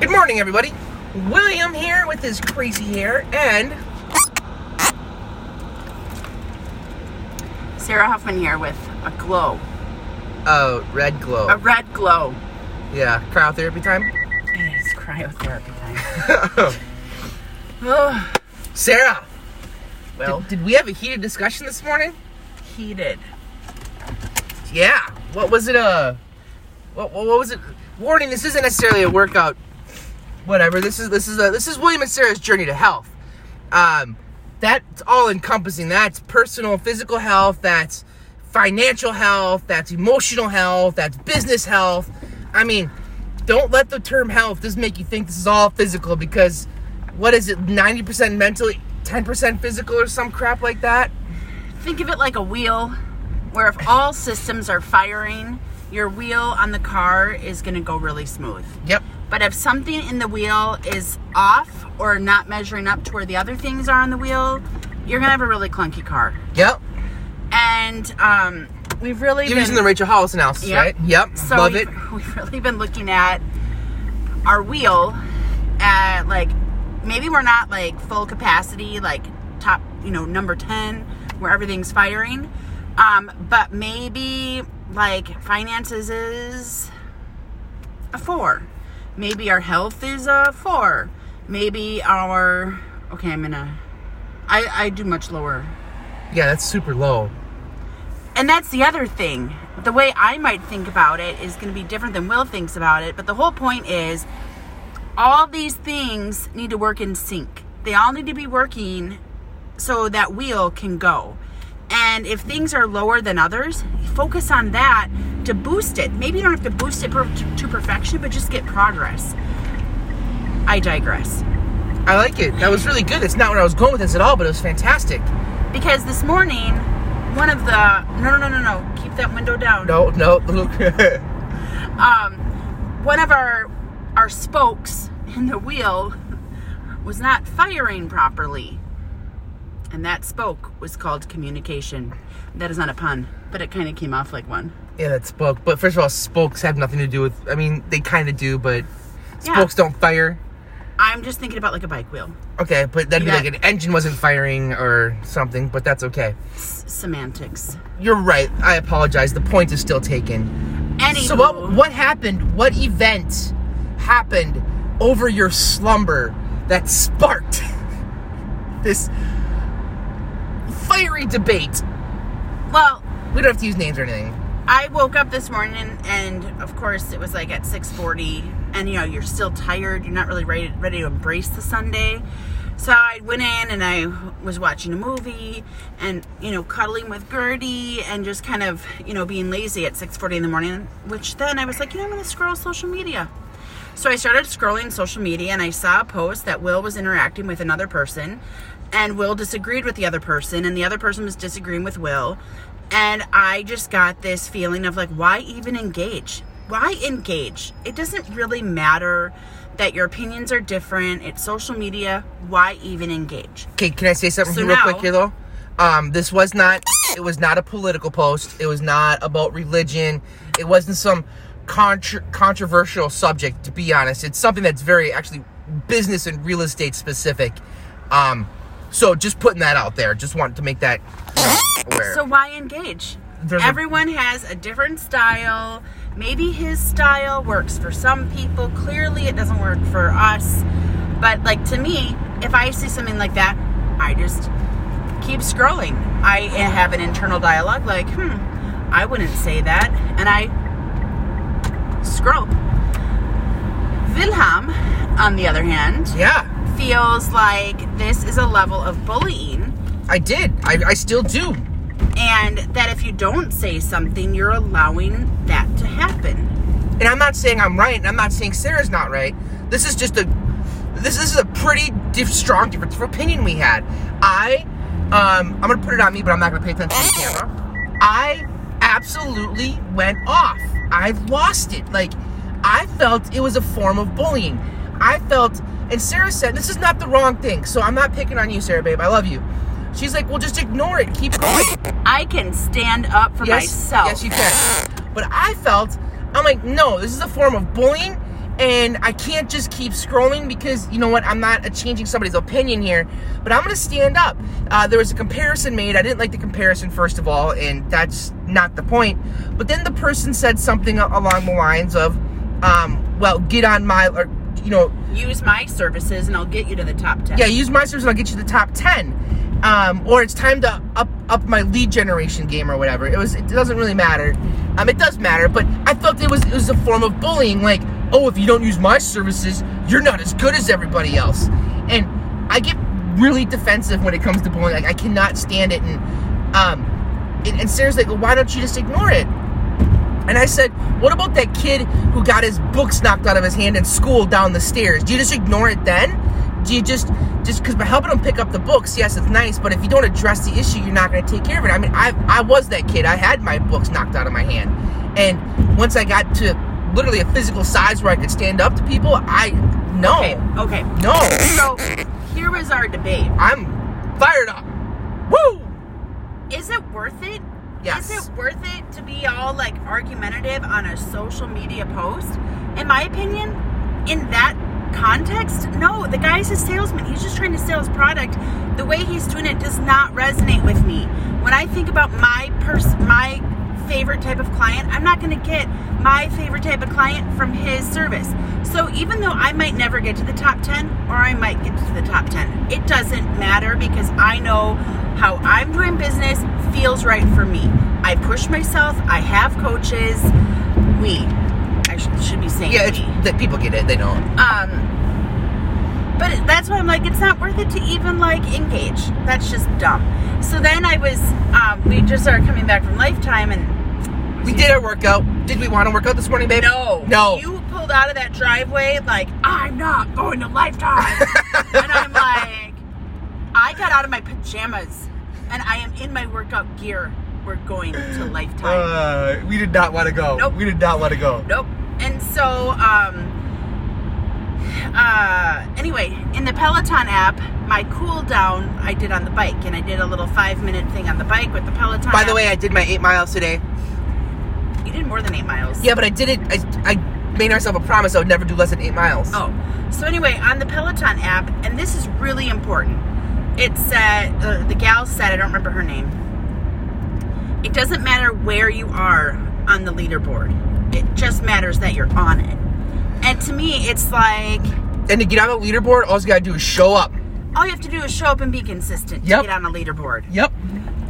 Good morning, everybody. William here with his crazy hair and Sarah Huffman here with a glow. Red glow. A red glow. Yeah, cryotherapy time. It is cryotherapy time. Sarah, Well, did we have a heated discussion this morning? heated. Yeah. What was it? What was it? Warning: this isn't necessarily a workout. Whatever. This is William and Sarah's journey to health. That's all encompassing. That's personal, physical health. That's financial health. That's emotional health. That's business health. I mean, don't let the term health just make you think this is all physical, because what is it? 90% mentally, 10% physical, or some crap like that. Think of it like a wheel, where if all systems are firing, your wheel on the car is going to go really smooth. Yep. But if something in the wheel is off or not measuring up to where the other things are on the wheel, you're going to have a really clunky car. Yep. And we've really You're using the Rachel Hollis analysis, right? Yep. So Love it. We've really been looking at our wheel at, like, maybe we're not like full capacity, like top, number 10, where everything's firing. But maybe like finances is a 4. Maybe our health is a 4. Maybe our, I do much lower. Yeah, that's super low. And that's the other thing. The way I might think about it is going to be different than Will thinks about it. But the whole point is all these things need to work in sync. They all need to be working so that wheel can go. And if things are lower than others, focus on that to boost it. Maybe you don't have to boost it to perfection, but just get progress. I digress. I like it. That was really good. That's not where I was going with this at all, but it was fantastic. Because this morning, one of the... No. Keep that window down. No. One of our spokes in the wheel was not firing properly. And that spoke was called communication. That is not a pun, but it kind of came off like one. Yeah, that spoke. But first of all, spokes have nothing to do with... I mean, they kind of do, but spokes don't fire. I'm just thinking about like a bike wheel. Okay, but that'd be like an engine wasn't firing or something, but that's okay. Semantics. You're right. I apologize. The point is still taken. Anywho. So what happened? What event happened over your slumber that sparked this fiery debate? Well, we don't have to use names or anything. I woke up this morning and of course it was like at 6:40 and you're still tired. You're not really ready to embrace the Sunday. So I went in and I was watching a movie and, cuddling with Gertie and just kind of, being lazy at 6:40 in the morning, which then I was like, I'm going to scroll social media. So I started scrolling social media and I saw a post that Will was interacting with another person and Will disagreed with the other person and the other person was disagreeing with Will. And I just got this feeling of like, why even engage? Why engage? It doesn't really matter that your opinions are different. It's social media. Why even engage? Okay, can I say something real quick here though? It was not a political post. It was not about religion. It wasn't some controversial subject, to be honest. It's something that's very actually business and real estate specific. So just putting that out there. Just wanted to make that aware. So why engage? Everyone has a different style. Maybe his style works for some people. Clearly it doesn't work for us. But like to me, if I see something like that, I just keep scrolling. I have an internal dialogue like, I wouldn't say that. And I scroll. Wilhelm, on the other hand, feels like this is a level of bullying. I still do. And that if you don't say something, you're allowing that to happen. And I'm not saying I'm right, and I'm not saying Sarah's not right. This is just this is a pretty strong difference of opinion we had. I'm going to put it on me, but I'm not going to pay attention to the camera. I absolutely went off. I've lost it. Like, I felt it was a form of bullying. And Sarah said, this is not the wrong thing, so I'm not picking on you, Sarah, babe. I love you. She's like, well, just ignore it. Keep going. I can stand up for myself. Yes, you can. But I'm like, no, this is a form of bullying, And I can't just keep scrolling because, you know what, I'm not changing somebody's opinion here, but I'm going to stand up. There was a comparison made. I didn't like the comparison, first of all, and that's not the point. But then the person said something along the lines of, well, get on my, or, you know. Use my services and I'll get you to the top 10. Yeah, use my services and I'll get you to the top 10. Or it's time to up my lead generation game or whatever. It doesn't really matter. It does matter, but I felt it was a form of bullying, like, oh, if you don't use my services, you're not as good as everybody else. And I get really defensive when it comes to bullying. Like, I cannot stand it. And Sarah's like, well, why don't you just ignore it? And I said, what about that kid who got his books knocked out of his hand in school down the stairs? Do you just ignore it then? Do you just because by helping him pick up the books, yes, it's nice, but if you don't address the issue, you're not going to take care of it. I mean, I was that kid. I had my books knocked out of my hand. And once I got to literally a physical size where I could stand up to people, Okay. No. So, here was our debate. I'm fired up. Woo! Is it worth it? Yes. Is it worth it to be all, like, argumentative on a social media post? In my opinion, in that context, no. The guy's a salesman. He's just trying to sell his product. The way he's doing it does not resonate with me. When I think about my favorite type of client, I'm not going to get my favorite type of client from his service. So even though I might never get to the top 10 or I might get to the top 10, it doesn't matter because I know how I'm doing business feels right for me. I push myself. I have coaches. I should be saying that people get it. They know. But that's why I'm like, it's not worth it to even, like, engage. That's just dumb. So then we just started coming back from Lifetime and we did our workout. Did we want to work out this morning, babe? No. You pulled out of that driveway like, I'm not going to Lifetime. And I'm like, I got out of my pajamas and I am in my workout gear. We're going to Lifetime. We did not want to go. Nope. We did not want to go. Nope. And so, anyway, in the Peloton app, my cool down I did on the bike, and I did a little 5-minute thing on the bike with the Peloton By app. the way, I did my 8 miles today. You did more than 8 miles. Yeah, but I did it. I made myself a promise I would never do less than 8 miles. Oh, so anyway, on the Peloton app, and this is really important. It said the gal said, I don't remember her name. It doesn't matter where you are on the leaderboard. It just matters that you're on it. And to me, it's like... And to get on the leaderboard, all you gotta do is show up. All you have to do is show up and be consistent to get on a leaderboard. Yep.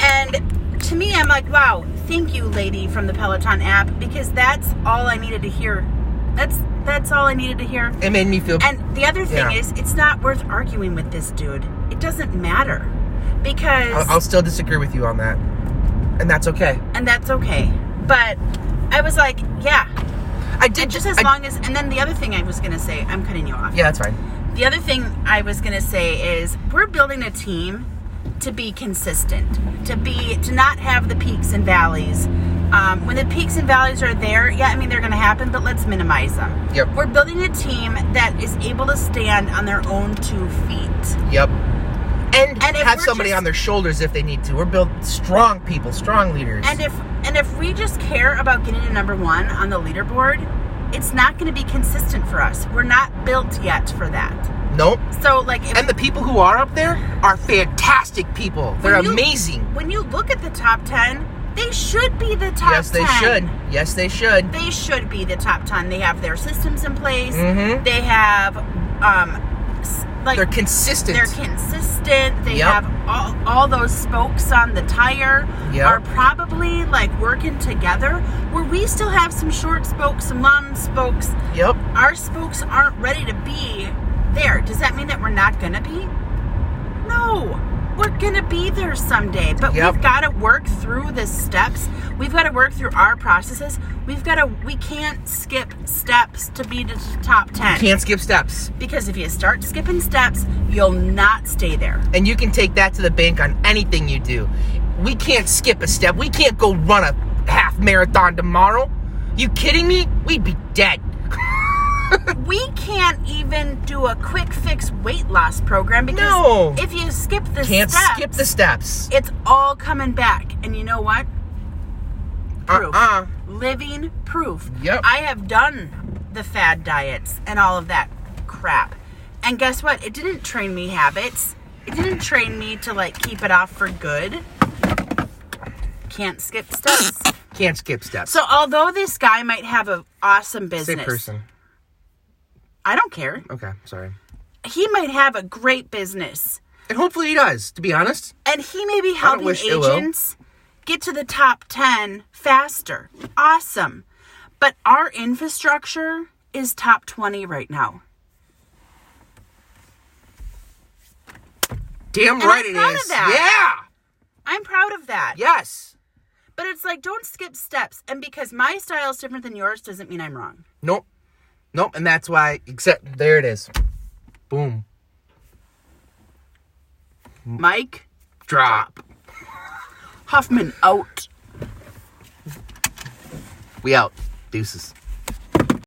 And to me, I'm like, wow, thank you, lady from the Peloton app, because that's all I needed to hear. That's all I needed to hear. It made me feel... And the other thing is, it's not worth arguing with this dude. It doesn't matter. Because... I'll still disagree with you on that. And that's okay. But I was like, yeah. I did just as long as... And then the other thing I was going to say... I'm cutting you off. Yeah, that's fine. The other thing I was going to say is we're building a team to be consistent. To not have the peaks and valleys. When the peaks and valleys are there, they're going to happen, but let's minimize them. Yep. We're building a team that is able to stand on their own 2 feet. Yep. And have somebody on their shoulders if they need to. We're built strong people, strong leaders. And if we just care about getting to number 1 on the leaderboard, it's not going to be consistent for us. We're not built yet for that. Nope. So and the people who are up there are fantastic people. They're amazing. When you look at the top 10, they should be the top 10. Yes, they should. Yes, they should. They should be the top 10. They have their systems in place. Mm-hmm. They have they're consistent. They have all those spokes on the tire are probably working together. Where we still have some short spokes, some long spokes. Yep. Our spokes aren't ready to be there. Does that mean that we're not gonna be? No. We're gonna be there someday. But we've gotta work through the steps. We've gotta work through our processes. We can't skip steps to be to the top 10. You can't skip steps. Because if you start skipping steps, you'll not stay there. And you can take that to the bank on anything you do. We can't skip a step. We can't go run a half marathon tomorrow. You kidding me? We'd be dead. We can't even do a quick fix weight loss program because if you skip the steps, it's all coming back. And you know what? Proof. Living proof. Yep. I have done the fad diets and all of that crap. And guess what? It didn't train me habits. It didn't train me to like keep it off for good. Can't skip steps. Can't skip steps. So although this guy might have an awesome business. Say person. I don't care. Okay, sorry. He might have a great business. And hopefully he does, to be honest. And he may be helping agents get to the top 10 faster. Awesome. But our infrastructure is top 20 right now. Damn right it is. Yeah. I'm proud of that. Yes. But it's like, don't skip steps. And because my style is different than yours doesn't mean I'm wrong. Nope. And that's why, except, there it is. Boom. Mic Drop. Huffman out. We out. Deuces.